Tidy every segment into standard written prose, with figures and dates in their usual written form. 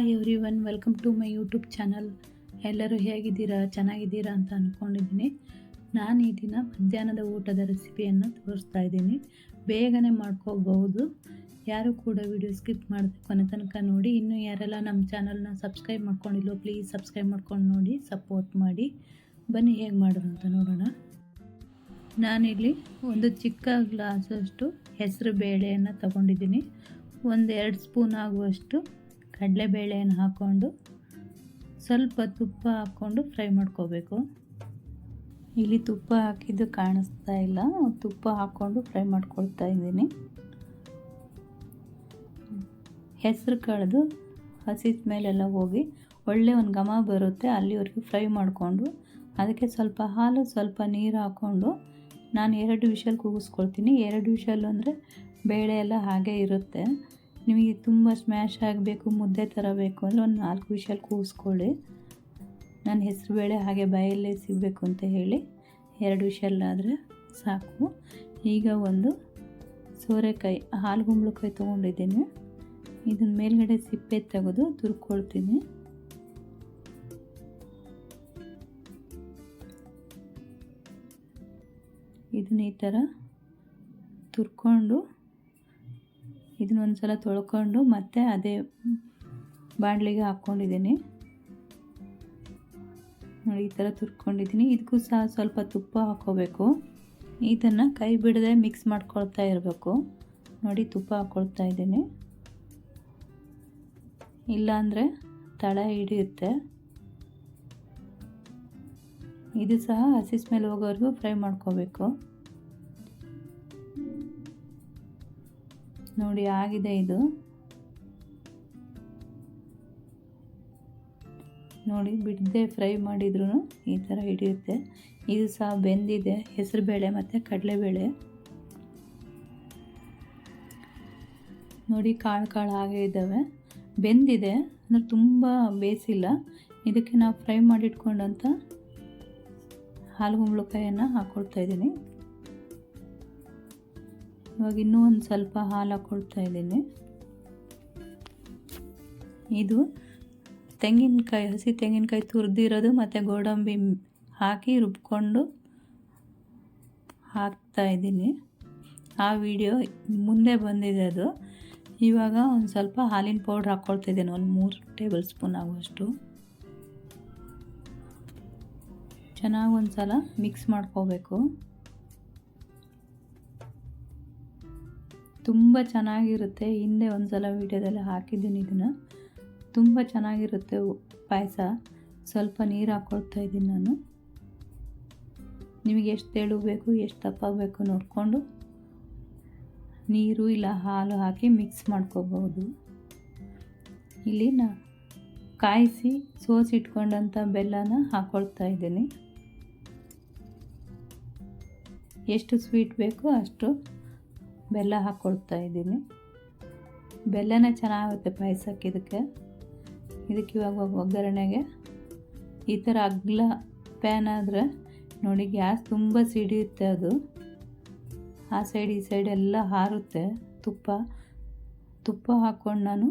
Hi everyone, welcome to my YouTube channel. ಎಲ್ಲರೂ ಹೇಗಿದ್ದೀರಾ, ಚೆನ್ನಾಗಿದ್ದೀರಾ ಅಂತ ಅಂದ್ಕೊಂಡಿದ್ದೀನಿ. ನಾನು ಈ ದಿನ ಮಧ್ಯಾಹ್ನದ ಊಟದ ರೆಸಿಪಿಯನ್ನು ತೋರಿಸ್ತಾ ಇದ್ದೀನಿ. ಬೇಗನೆ ಮಾಡ್ಕೋಬಹುದು. ಯಾರು ಕೂಡ ವಿಡಿಯೋ ಸ್ಕಿಪ್ ಮಾಡದೆ ಕೊನೆ ತನಕ ನೋಡಿ. ಇನ್ನೂ ಯಾರೆಲ್ಲ ನಮ್ಮ ಚಾನಲ್ನ ಸಬ್ಸ್ಕ್ರೈಬ್ ಮಾಡ್ಕೊಂಡಿಲ್ಲೋ ಪ್ಲೀಸ್ ಸಬ್ಸ್ಕ್ರೈಬ್ ಮಾಡ್ಕೊಂಡು ನೋಡಿ, ಸಪೋರ್ಟ್ ಮಾಡಿ. ಬನ್ನಿ ಹೇಗೆ ಮಾಡೋದು ಅಂತ ನೋಡೋಣ. ನಾನಿಲ್ಲಿ ಒಂದು ಚಿಕ್ಕ ಗ್ಲಾಸಷ್ಟು ಹೆಸರು ಬೇಳೆಯನ್ನು ತಗೊಂಡಿದ್ದೀನಿ. 1-2 ಸ್ಪೂನ್ ಆಗುವಷ್ಟು ಕಡಲೆಬೇಳೆಯನ್ನು ಹಾಕ್ಕೊಂಡು ಸ್ವಲ್ಪ ತುಪ್ಪ ಹಾಕ್ಕೊಂಡು ಫ್ರೈ ಮಾಡ್ಕೋಬೇಕು. ಇಲ್ಲಿ ತುಪ್ಪ ಹಾಕಿದ್ದು ಕಾಣಿಸ್ತಾ ಇಲ್ಲ, ತುಪ್ಪ ಹಾಕ್ಕೊಂಡು ಫ್ರೈ ಮಾಡ್ಕೊಳ್ತಾ ಇದ್ದೀನಿ. ಹೆಸರು ಕಳೆದು ಹಸಿ ಮೇಲೆಲ್ಲ ಹೋಗಿ ಒಳ್ಳೆ ಒಂದು ಘಮ ಬರುತ್ತೆ, ಅಲ್ಲಿವರೆಗೂ ಫ್ರೈ ಮಾಡಿಕೊಂಡು ಅದಕ್ಕೆ ಸ್ವಲ್ಪ ಹಾಲು ಸ್ವಲ್ಪ ನೀರು ಹಾಕ್ಕೊಂಡು ನಾನು 2 ವಿಷಲ್ ಕೂಗಿಸ್ಕೊಳ್ತೀನಿ. 2 ವಿಷಲ್ ಅಂದರೆ ಬೇಳೆ ಎಲ್ಲ ಹಾಗೆ ಇರುತ್ತೆ. ನಿಮಗೆ ತುಂಬ ಸ್ಮ್ಯಾಶ್ ಆಗಬೇಕು, ಮುದ್ದೆ ಥರ ಬೇಕು ಅಂದರೆ ಒಂದು 4 ವಿಷಲ್ ಕೂಗಿಸ್ಕೊಳ್ಳಿ. ನಾನು ಹೆಸರುಬೇಳೆ ಹಾಗೆ ಬಾಯಲ್ಲೇ ಸಿಗಬೇಕು ಅಂತ ಹೇಳಿ 2 ವಿಷಲ್ ಆದರೆ ಸಾಕು. ಈಗ ಒಂದು ಸೋರೆಕಾಯಿ, ಹಾಲು ಕುಂಬಳಕಾಯಿ ತೊಗೊಂಡಿದ್ದೀನಿ. ಇದನ್ನ ಮೇಲ್ಗಡೆ ಸಿಪ್ಪೆ ತೆಗೆದು ತುರ್ಕೊಳ್ತೀನಿ. ಇದನ್ನ ಈ ಥರ ತುರ್ಕೊಂಡು ಇದನ್ನೊಂದು ಸಲ ತೊಳ್ಕೊಂಡು ಮತ್ತೆ ಅದೇ ಬಾಣಲಿಗೆ ಹಾಕ್ಕೊಂಡಿದ್ದೀನಿ. ನೋಡಿ, ಈ ಥರ ತುರ್ಕೊಂಡಿದ್ದೀನಿ. ಇದಕ್ಕೂ ಸಹ ಸ್ವಲ್ಪ ತುಪ್ಪ ಹಾಕ್ಕೋಬೇಕು. ಇದನ್ನು ಕೈ ಬಿಡದೆ ಮಿಕ್ಸ್ ಮಾಡ್ಕೊಳ್ತಾ ಇರಬೇಕು. ನೋಡಿ, ತುಪ್ಪ ಹಾಕ್ಕೊಳ್ತಾ ಇದ್ದೀನಿ, ಇಲ್ಲಾಂದರೆ ತಳ ಹಿಡಿಯುತ್ತೆ. ಇದು ಸಹ ಹಸಿ ಸ್ಮೆಲ್ ಹೋಗೋವರೆಗೂ ಫ್ರೈ ಮಾಡ್ಕೋಬೇಕು. ನೋಡಿ, ಆಗಿದೆ ಇದು. ನೋಡಿ, ಬಿಡದೆ ಫ್ರೈ ಮಾಡಿದ್ರೂ ಈ ಥರ ಹಿಡಿಯುತ್ತೆ. ಇದು ಸಹ ಬೆಂದಿದೆ, ಹೆಸರುಬೇಳೆ ಮತ್ತು ಕಡಲೆಬೇಳೆ. ನೋಡಿ, ಕಾಳು ಹಾಗೆ ಇದ್ದಾವೆ, ಬೆಂದಿದೆ ಅಂದರೆ ತುಂಬ ಬೇಯಿಸಿಲ್ಲ. ಇದಕ್ಕೆ ನಾವು ಫ್ರೈ ಮಾಡಿಟ್ಕೊಂಡಂಥ ಹಾಲು ಕುಂಬಳಕಾಯನ್ನು ಹಾಕ್ಕೊಳ್ತಾ ಇದ್ದೀನಿ. ಇವಾಗ ಇನ್ನೂ ಒಂದು ಸ್ವಲ್ಪ ಹಾಲು ಹಾಕ್ಕೊಳ್ತಾ ಇದ್ದೀನಿ. ಇದು ತೆಂಗಿನಕಾಯಿ, ಹಸಿ ತೆಂಗಿನಕಾಯಿ ತುರಿದಿರೋದು ಮತ್ತು ಗೋಡಂಬಿ ಹಾಕಿ ರುಬ್ಕೊಂಡು ಹಾಕ್ತಾ ಇದ್ದೀನಿ. ಆ ವಿಡಿಯೋ ಮುಂದೆ ಬಂದಿದೆ ಅದು. ಇವಾಗ ಒಂದು ಸ್ವಲ್ಪ ಹಾಲಿನ ಪೌಡ್ರ್ ಹಾಕ್ಕೊಳ್ತಾ ಇದ್ದೀನಿ, ಒಂದು 3 ಟೇಬಲ್ ಸ್ಪೂನ್ ಆಗುವಷ್ಟು. ಚೆನ್ನಾಗಿ ಒಂದು ಸಲ ಮಿಕ್ಸ್ ಮಾಡ್ಕೋಬೇಕು. ತುಂಬ ಚೆನ್ನಾಗಿರುತ್ತೆ. ಹಿಂದೆ ಒಂದು ಸಲ ವೀಡಿಯೋದಲ್ಲಿ ಹಾಕಿದ್ದೀನಿ ಇದನ್ನು. ತುಂಬ ಚೆನ್ನಾಗಿರುತ್ತೆ ಪಾಯಸ. ಸ್ವಲ್ಪ ನೀರು ಹಾಕ್ಕೊಳ್ತಾ ಇದ್ದೀನಿ ನಾನು. ನಿಮಗೆ ಎಷ್ಟು ತೆಳು ಬೇಕು, ಎಷ್ಟು ದಪ್ಪ ಬೇಕು ನೋಡಿಕೊಂಡು ನೀರು ಇಲ್ಲ ಹಾಲು ಹಾಕಿ ಮಿಕ್ಸ್ ಮಾಡ್ಕೋಬಹುದು. ಇಲ್ಲಿ ಕಾಯಿಸಿ ಸೋಸಿಟ್ಕೊಂಡಂಥ ಬೆಲ್ಲನ ಹಾಕ್ಕೊಳ್ತಾ ಇದ್ದೀನಿ. ಎಷ್ಟು ಸ್ವೀಟ್ ಬೇಕು ಅಷ್ಟು ಬೆಲ್ಲ ಹಾಕ್ಕೊಳ್ತಾ ಇದ್ದೀನಿ. ಬೆಲ್ಲನೇ ಚೆನ್ನಾಗುತ್ತೆ ಪಾಯಸಕ್ಕೆ. ಇದಕ್ಕೆ ಇವಾಗ ಒಗ್ಗರಣೆಗೆ ಈ ಥರ ಅಗ್ಲ ಪ್ಯಾನ್ ಆದರೆ ನೋಡಿ, ಗ್ಯಾಸ್ ತುಂಬ ಸಿಡಿಯುತ್ತೆ. ಅದು ಆ ಸೈಡ್ ಈ ಸೈಡ್ ಎಲ್ಲ ಹಾರುತ್ತೆ. ತುಪ್ಪ ಹಾಕ್ಕೊಂಡು ನಾನು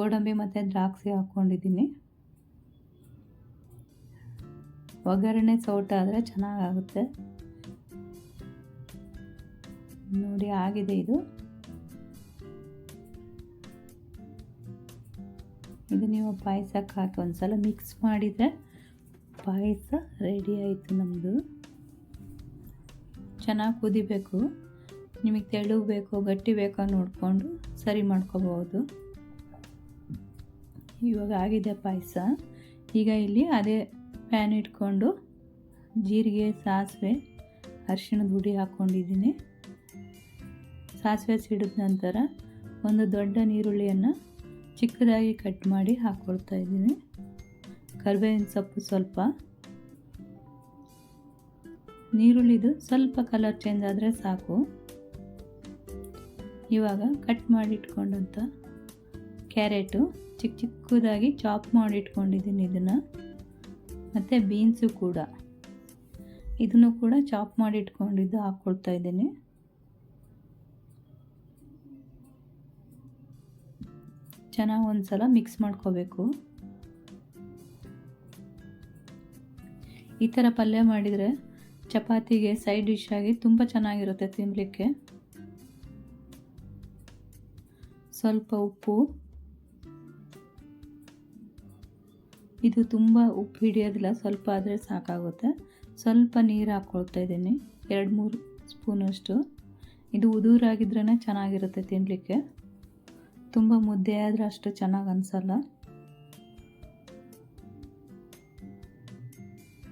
ಗೋಡಂಬಿ ಮತ್ತು ದ್ರಾಕ್ಷಿ ಹಾಕ್ಕೊಂಡಿದ್ದೀನಿ. ಒಗ್ಗರಣೆ ಸೌಟ ಆದರೆ ಚೆನ್ನಾಗಾಗುತ್ತೆ. ನೋಡಿ, ಆಗಿದೆ ಇದು. ಇದು ನೀವು ಪಾಯಸಕ್ಕೆ ಹಾಕಿ ಒಂದು ಸಲ ಮಿಕ್ಸ್ ಮಾಡಿದರೆ ಪಾಯಸ ರೆಡಿ ಆಯಿತು ನಮ್ಮದು. ಚೆನ್ನಾಗಿ ಕುದಿಬೇಕು. ನಿಮಗೆ ತೆಳು ಬೇಕೋ ಗಟ್ಟಿ ಬೇಕೋ ನೋಡಿಕೊಂಡು ಸರಿ ಮಾಡ್ಕೋಬಹುದು. ಇವಾಗ ಆಗಿದೆ ಪಾಯಸ. ಈಗ ಇಲ್ಲಿ ಅದೇ ಪ್ಯಾನ್ ಇಟ್ಕೊಂಡು ಜೀರಿಗೆ, ಸಾಸಿವೆ, ಅರಿಶಿಣದ ಹುಡಿ ಹಾಕ್ಕೊಂಡಿದ್ದೀನಿ. ಸಾಸಿವೆ ಸಿಡಿದ ನಂತರ ಒಂದು ದೊಡ್ಡ ಈರುಳ್ಳಿಯನ್ನು ಚಿಕ್ಕದಾಗಿ ಕಟ್ ಮಾಡಿ ಹಾಕ್ಕೊಳ್ತಾ ಇದ್ದೀನಿ. ಕರಿಬೇವಿನ ಸೊಪ್ಪು ಸ್ವಲ್ಪ. ಈರುಳ್ಳಿದು ಸ್ವಲ್ಪ ಕಲರ್ ಚೇಂಜ್ ಆದರೆ ಸಾಕು. ಇವಾಗ ಕಟ್ ಮಾಡಿಟ್ಕೊಂಡಂಥ ಕ್ಯಾರೆಟು ಚಿಕ್ಕದಾಗಿ ಚಾಪ್ ಮಾಡಿಟ್ಕೊಂಡಿದ್ದೀನಿ ಇದನ್ನು. ಮತ್ತು ಬೀನ್ಸು ಕೂಡ, ಇದನ್ನು ಕೂಡ ಚಾಪ್ ಮಾಡಿಟ್ಕೊಂಡಿದ್ದು ಹಾಕ್ಕೊಳ್ತಾ ಇದ್ದೀನಿ. ಚೆನ್ನಾಗಿ ಒಂದು ಸಲ ಮಿಕ್ಸ್ ಮಾಡ್ಕೋಬೇಕು. ಈ ಥರ ಪಲ್ಯ ಮಾಡಿದರೆ ಚಪಾತಿಗೆ ಸೈಡ್ ಡಿಶ್ ಆಗಿ ತುಂಬ ಚೆನ್ನಾಗಿರುತ್ತೆ ತಿನ್ನಲಿಕ್ಕೆ. ಸ್ವಲ್ಪ ಉಪ್ಪು, ಇದು ತುಂಬ ಉಪ್ಪು ಹಿಡಿಯೋದಿಲ್ಲ, ಸ್ವಲ್ಪ ಆದರೆ ಸಾಕಾಗುತ್ತೆ. ಸ್ವಲ್ಪ ನೀರು ಹಾಕ್ಕೊಳ್ತಾ ಇದ್ದೀನಿ, 2-3 ಸ್ಪೂನಷ್ಟು. ಇದು ಉದುರಾಗಿದ್ರೇ ಚೆನ್ನಾಗಿರುತ್ತೆ ತಿನ್ನಲಿಕ್ಕೆ, ತುಂಬ ಮುದ್ದೆ ಆದರೆ ಅಷ್ಟು ಚೆನ್ನಾಗಿ ಅನಿಸಲ್ಲ.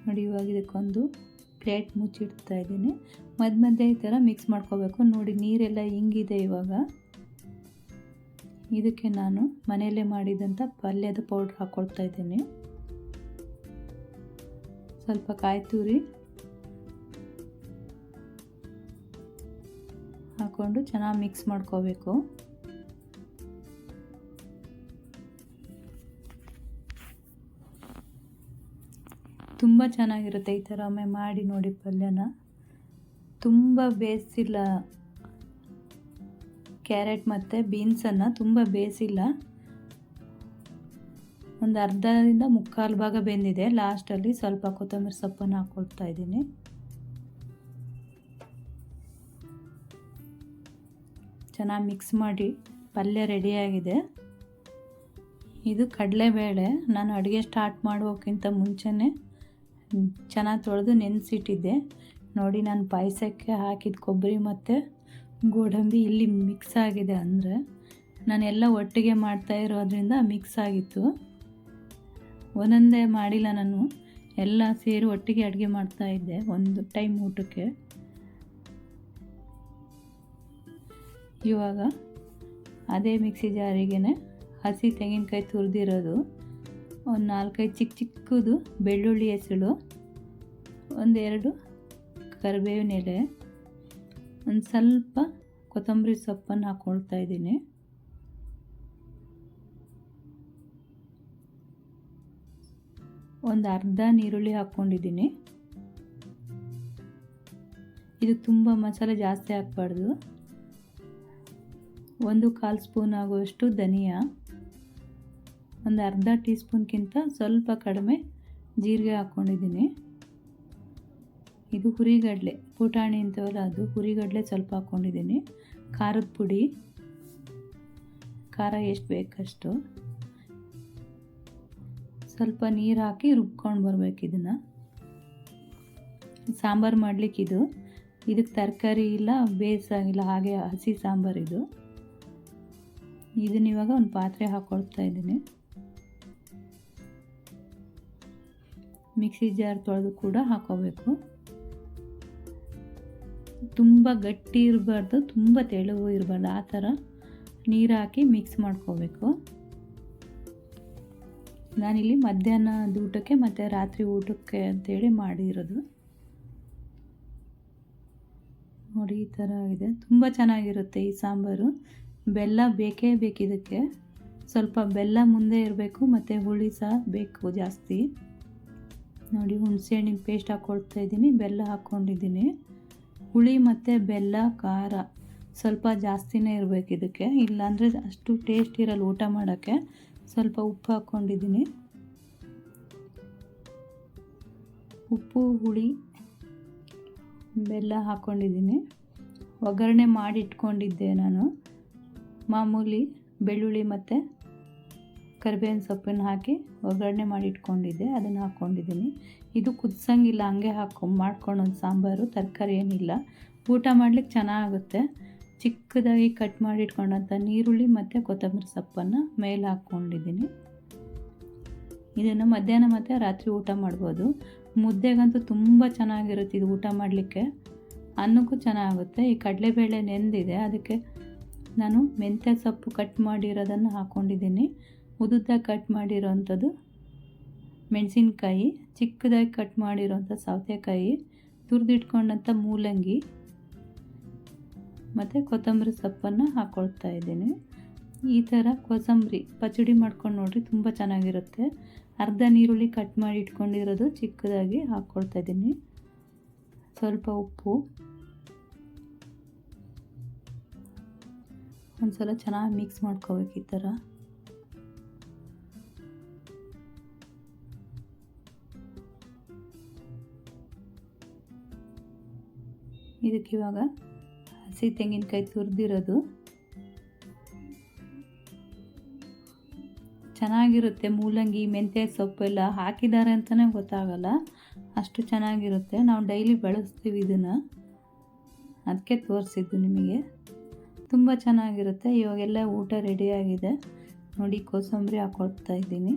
ನೋಡಿ, ಇವಾಗ ಇದಕ್ಕೊಂದು ಪ್ಲೇಟ್ ಮುಚ್ಚಿಡ್ತಾ ಇದ್ದೀನಿ. ಮಧ್ಯೆ ಈ ಥರ ಮಿಕ್ಸ್ ಮಾಡ್ಕೋಬೇಕು. ನೋಡಿ, ನೀರೆಲ್ಲ ಹಿಂಗಿದೆ. ಇವಾಗ ಇದಕ್ಕೆ ನಾನು ಮನೆಯಲ್ಲೇ ಮಾಡಿದಂಥ ಪಲ್ಯದ ಪೌಡ್ರ್ ಹಾಕ್ಕೊಳ್ತಾ ಇದ್ದೀನಿ. ಸ್ವಲ್ಪ ಕಾಯಿ ತುರಿ ಹಾಕ್ಕೊಂಡು ಚೆನ್ನಾಗಿ ಮಿಕ್ಸ್ ಮಾಡ್ಕೋಬೇಕು. ತುಂಬ ಚೆನ್ನಾಗಿರುತ್ತೆ. ಈ ಥರ ಒಮ್ಮೆ ಮಾಡಿ ನೋಡಿ ಪಲ್ಯನ. ತುಂಬ ಬೇಯಿಸಿಲ್ಲ, ಕ್ಯಾರೆಟ್ ಮತ್ತು ಬೀನ್ಸನ್ನು ತುಂಬ ಬೇಯಿಸಿಲ್ಲ. ಒಂದು ಅರ್ಧದಿಂದ ಮುಕ್ಕಾಲು ಭಾಗ ಬೆಂದಿದೆ. ಲಾಸ್ಟಲ್ಲಿ ಸ್ವಲ್ಪ ಕೊತ್ತಂಬರಿ ಸೊಪ್ಪನ್ನು ಹಾಕ್ಕೊಳ್ತಾ ಇದ್ದೀನಿ. ಚೆನ್ನಾಗಿ ಮಿಕ್ಸ್ ಮಾಡಿ ಪಲ್ಯ ರೆಡಿಯಾಗಿದೆ. ಇದು ಕಡಲೆಬೇಳೆ. ನಾನು ಅಡುಗೆ ಸ್ಟಾರ್ಟ್ ಮಾಡೋಕ್ಕಿಂತ ಮುಂಚೆನೇ ಚೆನ್ನಾಗಿ ತೊಳೆದು ನೆನೆಸಿಟ್ಟಿದ್ದೆ. ನೋಡಿ, ನಾನು ಪಾಯಸಕ್ಕೆ ಹಾಕಿದ ಕೊಬ್ಬರಿ ಮತ್ತು ಗೋಡಂಬಿ ಇಲ್ಲಿ ಮಿಕ್ಸ್ ಆಗಿದೆ. ಅಂದರೆ ನಾನೆಲ್ಲ ಒಟ್ಟಿಗೆ ಮಾಡ್ತಾ ಇರೋದ್ರಿಂದ ಮಿಕ್ಸ್ ಆಗಿತ್ತು. ಒಂದೊಂದೇ ಮಾಡಿಲ್ಲ, ನಾನು ಎಲ್ಲ ಸೇರಿ ಒಟ್ಟಿಗೆ ಅಡುಗೆ ಮಾಡ್ತಾಯಿದ್ದೆ ಒಂದು ಟೈಮ್ ಊಟಕ್ಕೆ. ಇವಾಗ ಅದೇ ಮಿಕ್ಸಿ ಜಾರಿಗೇ ಹಸಿ ತೆಂಗಿನಕಾಯಿ ತುರಿದಿರೋದು, ಒಂದು 4-5 ಚಿಕ್ಕದು ಬೆಳ್ಳುಳ್ಳಿ ಹೆಸಳು, 1-2 ಕರಿಬೇವಿನ ಎಲೆ, ಒಂದು ಸ್ವಲ್ಪ ಕೊತ್ತಂಬರಿ ಸೊಪ್ಪನ್ನು ಹಾಕ್ಕೊಳ್ತಾ ಇದ್ದೀನಿ. ಒಂದು ಅರ್ಧ ನೀರುಳ್ಳಿ ಹಾಕ್ಕೊಂಡಿದ್ದೀನಿ. ಇದು ತುಂಬ ಮಸಾಲೆ ಜಾಸ್ತಿ ಹಾಕಬಾರ್ದು. 1/4 ಸ್ಪೂನ್ ಆಗುವಷ್ಟು ಧನಿಯಾ, ಒಂದು ಅರ್ಧ ಟೀ ಸ್ಪೂನ್ಗಿಂತ ಸ್ವಲ್ಪ ಕಡಿಮೆ ಜೀರಿಗೆ ಹಾಕ್ಕೊಂಡಿದ್ದೀನಿ. ಇದು ಹುರಿಗಡಲೆ, ಪುಟಾಣಿ ಅಂತವಲ್ಲ ಅದು, ಹುರಿಗಡಲೆ ಸ್ವಲ್ಪ ಹಾಕ್ಕೊಂಡಿದ್ದೀನಿ. ಖಾರದ ಪುಡಿ, ಖಾರ ಎಷ್ಟು ಬೇಕಷ್ಟು. ಸ್ವಲ್ಪ ನೀರು ಹಾಕಿ ರುಬ್ಕೊಂಡು ಬರಬೇಕು ಇದನ್ನು. ಸಾಂಬಾರು ಮಾಡಲಿಕ್ಕಿದು. ಇದಕ್ಕೆ ತರಕಾರಿ ಇಲ್ಲ, ಬೇಯಿಸಾಗಿಲ್ಲ, ಹಾಗೆ ಹಸಿ ಸಾಂಬಾರಿದು. ಇದನ್ನ ಇವಾಗ ಒಂದು ಪಾತ್ರೆ ಹಾಕ್ಕೊಳ್ತಾ ಇದ್ದೀನಿ. ಮಿಕ್ಸಿ ಜಾರ್ ತೊಳೆದು ಕೂಡ ಹಾಕೋಬೇಕು. ತುಂಬ ಗಟ್ಟಿ ಇರಬಾರ್ದು, ತುಂಬ ತೆಳುವು ಇರಬಾರ್ದು. ಆ ಥರ ನೀರು ಹಾಕಿ ಮಿಕ್ಸ್ ಮಾಡ್ಕೋಬೇಕು. ನಾನಿಲ್ಲಿ ಮಧ್ಯಾಹ್ನದ ಊಟಕ್ಕೆ ಮತ್ತು ರಾತ್ರಿ ಊಟಕ್ಕೆ ಅಂತೇಳಿ ಮಾಡಿರೋದು. ನೋಡಿ, ಈ ಥರ ಇದೆ. ತುಂಬ ಚೆನ್ನಾಗಿರುತ್ತೆ ಈ ಸಾಂಬಾರು. ಬೆಲ್ಲ ಬೇಕೇ ಬೇಕಿದಕ್ಕೆ. ಸ್ವಲ್ಪ ಬೆಲ್ಲ ಮುಂದೆ ಇರಬೇಕು ಮತ್ತು ಹುಳಿ ಸಹ ಬೇಕು ಜಾಸ್ತಿ. ನೋಡಿ, ಹುಣಸೆಹಣ್ಣಿನ ಪೇಸ್ಟ್ ಹಾಕ್ಕೊಳ್ತಾ ಇದ್ದೀನಿ, ಬೆಲ್ಲ ಹಾಕ್ಕೊಂಡಿದ್ದೀನಿ. ಹುಳಿ ಮತ್ತು ಬೆಲ್ಲ, ಖಾರ ಸ್ವಲ್ಪ ಜಾಸ್ತಿನೇ ಇರಬೇಕು ಇದಕ್ಕೆ, ಇಲ್ಲಾಂದರೆ ಅಷ್ಟು ಟೇಸ್ಟ್ ಇರಲ್ಲ ಊಟ ಮಾಡೋಕ್ಕೆ. ಸ್ವಲ್ಪ ಉಪ್ಪು ಹಾಕ್ಕೊಂಡಿದ್ದೀನಿ. ಉಪ್ಪು, ಹುಳಿ, ಬೆಲ್ಲ ಹಾಕ್ಕೊಂಡಿದ್ದೀನಿ. ಒಗ್ಗರಣೆ ಮಾಡಿ ಇಟ್ಕೊಂಡಿದ್ದೆ ನಾನು. ಮಾಮೂಲಿ ಬೆಳ್ಳುಳ್ಳಿ ಮತ್ತು ಕರಿಬೇವಿನ ಸೊಪ್ಪನ್ನು ಹಾಕಿ ಒಗ್ಗರಣೆ ಮಾಡಿ ಇಟ್ಕೊಂಡಿದ್ದೆ, ಅದನ್ನು ಹಾಕ್ಕೊಂಡಿದ್ದೀನಿ. ಇದು ಕುದಿಸಂಗಿಲ್ಲ, ಹಂಗೆ ಮಾಡ್ಕೊಳ್ಳೋದು ಸಾಂಬಾರು, ತರಕಾರಿ ಏನಿಲ್ಲ. ಊಟ ಮಾಡ್ಲಿಕ್ಕೆ ಚೆನ್ನಾಗುತ್ತೆ. ಚಿಕ್ಕದಾಗಿ ಕಟ್ ಮಾಡಿ ಇಟ್ಕೊಂಡಂಥ ನೀರುಳ್ಳಿ ಮತ್ತು ಕೊತ್ತಂಬರಿ ಸೊಪ್ಪನ್ನು ಮೇಲೆ ಹಾಕ್ಕೊಂಡಿದ್ದೀನಿ. ಇದನ್ನು ಮಧ್ಯಾಹ್ನ ಮತ್ತು ರಾತ್ರಿ ಊಟ ಮಾಡ್ಬೋದು. ಮುದ್ದೆಗಂತೂ ತುಂಬ ಚೆನ್ನಾಗಿರುತ್ತೆ ಇದು ಊಟ ಮಾಡಲಿಕ್ಕೆ. ಅನ್ನಕ್ಕೂ ಚೆನ್ನಾಗುತ್ತೆ. ಈ ಕಡಲೆಬೇಳೆ ನೆಂದಿದೆ, ಅದಕ್ಕೆ ನಾನು ಮೆಂತ್ಯ ಸೊಪ್ಪು ಕಟ್ ಮಾಡಿರೋದನ್ನು ಹಾಕ್ಕೊಂಡಿದ್ದೀನಿ. ಉದುದ್ದಾಗಿ ಕಟ್ ಮಾಡಿರೋವಂಥದ್ದು ಮೆಣಸಿನ್ಕಾಯಿ, ಚಿಕ್ಕದಾಗಿ ಕಟ್ ಮಾಡಿರೋಂಥ ಸೌತೆಕಾಯಿ, ತುರಿದಿಟ್ಕೊಂಡಂಥ ಮೂಲಂಗಿ ಮತ್ತು ಕೊತ್ತಂಬರಿ ಸೊಪ್ಪನ್ನು ಹಾಕ್ಕೊಳ್ತಾ ಇದ್ದೀನಿ. ಈ ಥರ ಕೋಸಂಬರಿ ಪಚಡಿ ಮಾಡ್ಕೊಂಡು ನೋಡಿರಿ, ತುಂಬ ಚೆನ್ನಾಗಿರುತ್ತೆ. ಅರ್ಧ ನೀರುಳ್ಳಿ ಕಟ್ ಮಾಡಿ ಇಟ್ಕೊಂಡಿರೋದು ಚಿಕ್ಕದಾಗಿ ಹಾಕ್ಕೊಳ್ತಾ ಇದ್ದೀನಿ. ಸ್ವಲ್ಪ ಉಪ್ಪು, ಒಂದು ಸಲ ಚೆನ್ನಾಗಿ ಮಿಕ್ಸ್ ಮಾಡ್ಕೋಬೇಕು ಈ ಥರ. ಇದಕ್ಕೆ ಇವಾಗ ಹಸಿ ತೆಂಗಿನಕಾಯಿ ತುರಿದಿರೋದು ಚೆನ್ನಾಗಿರುತ್ತೆ. ಮೂಲಂಗಿ ಮೆಂತ್ಯ ಸೊಪ್ಪೆಲ್ಲ ಹಾಕಿದ್ದಾರೆ ಅಂತಲೇ ಗೊತ್ತಾಗಲ್ಲ, ಅಷ್ಟು ಚೆನ್ನಾಗಿರುತ್ತೆ. ನಾವು ಡೈಲಿ ಬಳಸ್ತೀವಿ ಇದನ್ನು, ಅದಕ್ಕೆ ತೋರಿಸಿದ್ದು ನಿಮಗೆ. ತುಂಬ ಚೆನ್ನಾಗಿರುತ್ತೆ. ಇವಾಗೆಲ್ಲ ಊಟ ರೆಡಿಯಾಗಿದೆ ನೋಡಿ. ಕೋಸಂಬರಿ ಹಾಕೊಳ್ತಾ ಇದ್ದೀನಿ.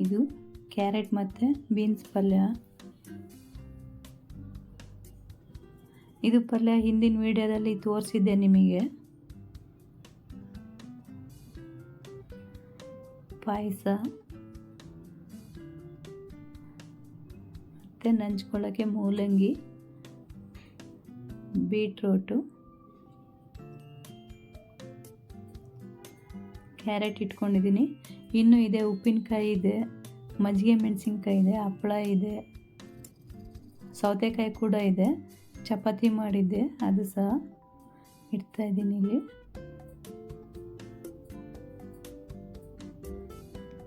ಇದು ಕ್ಯಾರೆಟ್ ಮತ್ತು ಬೀನ್ಸ್ ಪಲ್ಯ. ಇದು ಪಲ್ಯ ಹಿಂದಿನ ವಿಡಿಯೋದಲ್ಲಿ ತೋರಿಸಿದ್ದೆ ನಿಮಗೆ. ಪಾಯಸ ಮತ್ತು ನಂಚ್ಕೊಳ್ಳೋಕ್ಕೆ ಮೂಲಂಗಿ, ಬೀಟ್ರೋಟು, ಕ್ಯಾರೆಟ್ ಇಟ್ಕೊಂಡಿದ್ದೀನಿ. ಇನ್ನೂ ಇದೆ, ಉಪ್ಪಿನಕಾಯಿ ಇದೆ, ಮಜ್ಜಿಗೆ ಮೆಣಸಿನ್ಕಾಯಿ ಇದೆ, ಹಪ್ಪಳ ಇದೆ, ಸೌತೆಕಾಯಿ ಕೂಡ ಇದೆ, ಚಪಾತಿ ಮಾಡಿದ್ದೆ ಅದು ಸಹ ಇಡ್ತಾಯಿದ್ದೀನಿ ಇಲ್ಲಿ.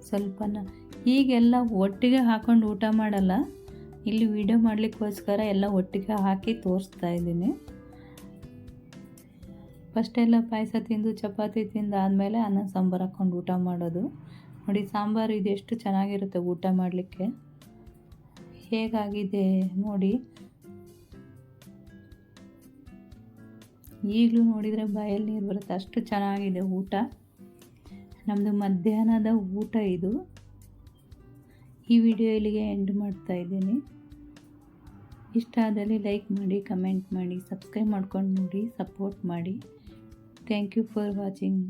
ಸ್ವಲ್ಪನ ಈಗೆಲ್ಲ ಒಟ್ಟಿಗೆ ಹಾಕೊಂಡು ಊಟ ಮಾಡಲ್ಲ, ಇಲ್ಲಿ ವಿಡಿಯೋ ಮಾಡಲಿಕ್ಕೋಸ್ಕರ ಎಲ್ಲ ಒಟ್ಟಿಗೆ ಹಾಕಿ ತೋರಿಸ್ತಾ ಇದ್ದೀನಿ. ಫಸ್ಟೆಲ್ಲ ಪಾಯಸ ತಿಂದು ಚಪಾತಿ ತಿಂದಾದಮೇಲೆ ಅನ್ನ ಸಾಂಬಾರು ಹಾಕ್ಕೊಂಡು ಊಟ ಮಾಡೋದು ನೋಡಿ. ಸಾಂಬಾರು ಇದು ಎಷ್ಟು ಚೆನ್ನಾಗಿರುತ್ತೆ ಊಟ ಮಾಡಲಿಕ್ಕೆ. ಹೇಗಾಗಿದೆ ನೋಡಿ. ಈಗಲೂ ನೋಡಿದರೆ ಬಾಯಲ್ಲಿ ನೀರು ಬರುತ್ತೆ, ಅಷ್ಟು ಚೆನ್ನಾಗಿದೆ ಊಟ. ನಮ್ಮದು ಮಧ್ಯಾಹ್ನದ ಊಟ ಇದು. ಈ ವಿಡಿಯೋ ಇಲ್ಲಿಗೆ ಎಂಡ್ ಮಾಡ್ತಾ ಇದ್ದೀನಿ. ಇಷ್ಟ ಆದಲ್ಲಿ ಲೈಕ್ ಮಾಡಿ, ಕಮೆಂಟ್ ಮಾಡಿ, ಸಬ್ಸ್ಕ್ರೈಬ್ ಮಾಡ್ಕೊಂಡು ನೋಡಿ, ಸಪೋರ್ಟ್ ಮಾಡಿ. Thank you for watching.